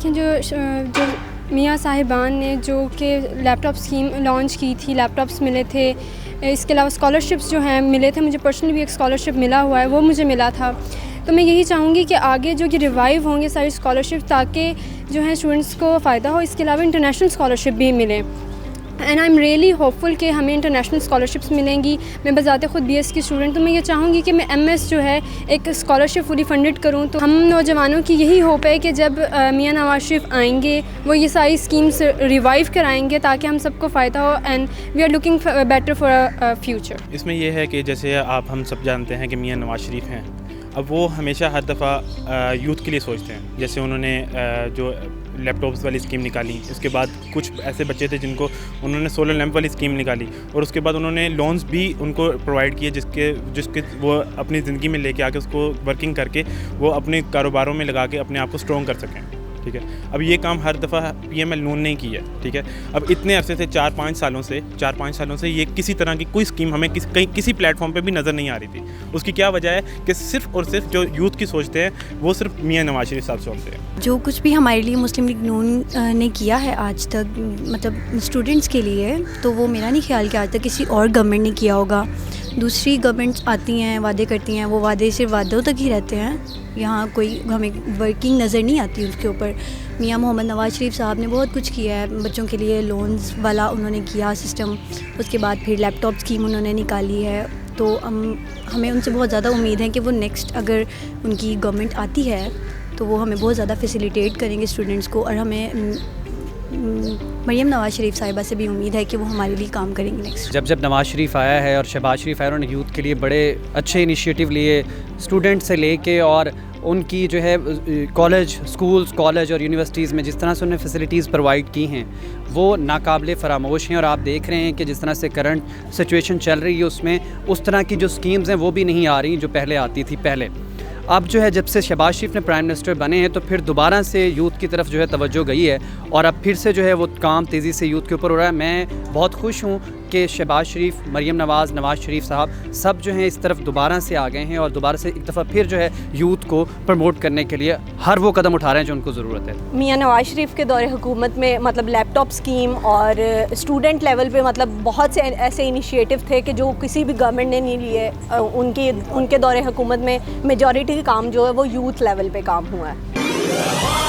دیکھیں جو میاں صاحبان نے جو کہ لیپ ٹاپ اسکیم لانچ کی تھی، لیپ ٹاپس ملے تھے، اس کے علاوہ اسکالرشپس جو ہیں ملے تھے، مجھے پرسنلی بھی ایک اسکالرشپ ملا ہوا ہے، وہ مجھے ملا تھا. تو میں یہی چاہوں گی کہ آگے جو کہ ریوائیو ہوں گے ساری اسکالرشپ تاکہ جو ہے اسٹوڈنٹس کو فائدہ ہو. اس کے علاوہ انٹرنیشنل اسکالرشپ بھی ملے. And I am really hopeful کہ ہمیں انٹرنیشنل اسکالرشپس ملیں گی. میں بذات خود بی ایس کی اسٹوڈنٹ، تو میں یہ چاہوں گی کہ میں ایم ایس جو ہے ایک اسکالرشپ فلی فنڈڈ کروں. تو ہم نوجوانوں کی یہی ہوپ ہے کہ جب میاں نواز شریف آئیں گے وہ یہ ساری اسکیمس ریوائیو کرائیں گے تاکہ ہم سب کو فائدہ ہو. And we are looking better for future. اس میں یہ ہے کہ جیسے ہم سب جانتے ہیں کہ میاں نواز شریف ہیں، اب وہ ہمیشہ ہر دفعہ یوتھ کے لیے سوچتے ہیں. جیسے انہوں نے جو لیپ ٹاپس والی اسکیم نکالی، اس کے بعد کچھ ایسے بچے تھے جن کو انہوں نے سولر لیمپ والی اسکیم نکالی، اور اس کے بعد انہوں نے لونز بھی ان کو پرووائڈ کیے جس کے وہ اپنی زندگی میں لے کے آ کے اس کو ورکنگ کر کے وہ اپنے کاروباروں میں لگا کے اپنے آپ کو اسٹرانگ کر سکیں. ٹھیک ہے، اب یہ کام ہر دفعہ پی ایم ایل نون نے کی ہے. ٹھیک ہے، اب اتنے عرصے سے 4-5 سالوں سے یہ کسی طرح کی کوئی اسکیم ہمیں کسی پلیٹ فارم پہ بھی نظر نہیں آ رہی تھی. اس کی کیا وجہ ہے کہ صرف اور صرف جو یوتھ کی سوچتے ہیں وہ صرف میاں نواز شریف صاحب سوچتے ہیں. جو کچھ بھی ہمارے لیے مسلم لیگ نون نے کیا ہے آج تک، مطلب اسٹوڈنٹس کے لیے، تو وہ میرا نہیں خیال کہ آج تک کسی اور گورنمنٹ نے کیا ہوگا. دوسری گورنمنٹس آتی ہیں، وعدے کرتی ہیں، وہ وعدے صرف وعدوں تک ہی رہتے ہیں. یہاں کوئی ہمیں ورکنگ نظر نہیں آتی اس کے اوپر. میاں محمد نواز شریف صاحب نے بہت کچھ کیا ہے بچوں کے لیے، لونز والا انہوں نے کیا سسٹم، اس کے بعد پھر لیپ ٹاپ اسکیم انہوں نے نکالی ہے. تو ہمیں ان سے بہت زیادہ امید ہے کہ وہ نیکسٹ اگر ان کی گورنمنٹ آتی ہے تو وہ ہمیں بہت زیادہ فیسیلیٹیٹ کریں گے اسٹوڈنٹس کو. اور ہمیں مریم نواز شریف صاحبہ سے بھی امید ہے کہ وہ ہمارے لیے کام کریں گے نیکسٹ. جب نواز شریف آیا ہے اور شہباز شریف آیا، انہوں نے یوتھ کے لیے بڑے اچھے انیشیٹو لیے، اسٹوڈنٹ سے لے کے، اور ان کی جو ہے کالج اور یونیورسٹیز میں جس طرح سے انہوں نے فیسلٹیز پرووائڈ کی ہیں وہ ناقابل فراموش ہیں. اور آپ دیکھ رہے ہیں کہ جس طرح سے کرنٹ سچویشن چل رہی ہے اس میں اس طرح کی جو اسکیمز ہیں وہ بھی نہیں آ رہی جو پہلے آتی تھی. پہلے اب جو ہے جب سے شہباز شریف نے پرائم منسٹر بنے ہیں تو پھر دوبارہ سے یوتھ کی طرف جو ہے توجہ گئی ہے، اور اب پھر سے جو ہے وہ کام تیزی سے یوتھ کے اوپر ہو رہا ہے. میں بہت خوش ہوں کہ شہباز شریف، مریم نواز شریف صاحب سب جو ہیں اس طرف دوبارہ سے آ گئے ہیں، اور دوبارہ سے ایک دفعہ پھر جو ہے یوتھ کو پروموٹ کرنے کے لیے ہر وہ قدم اٹھا رہے ہیں جو ان کو ضرورت ہے. میاں نواز شریف کے دور حکومت میں مطلب لیپ ٹاپ اسکیم اور اسٹوڈنٹ لیول پہ مطلب بہت سے ایسے انیشیٹو تھے کہ جو کسی بھی گورنمنٹ نے نہیں لیے. ان کے دور حکومت میں میجورٹی کام جو ہے وہ یوتھ لیول پہ کام ہوا ہے.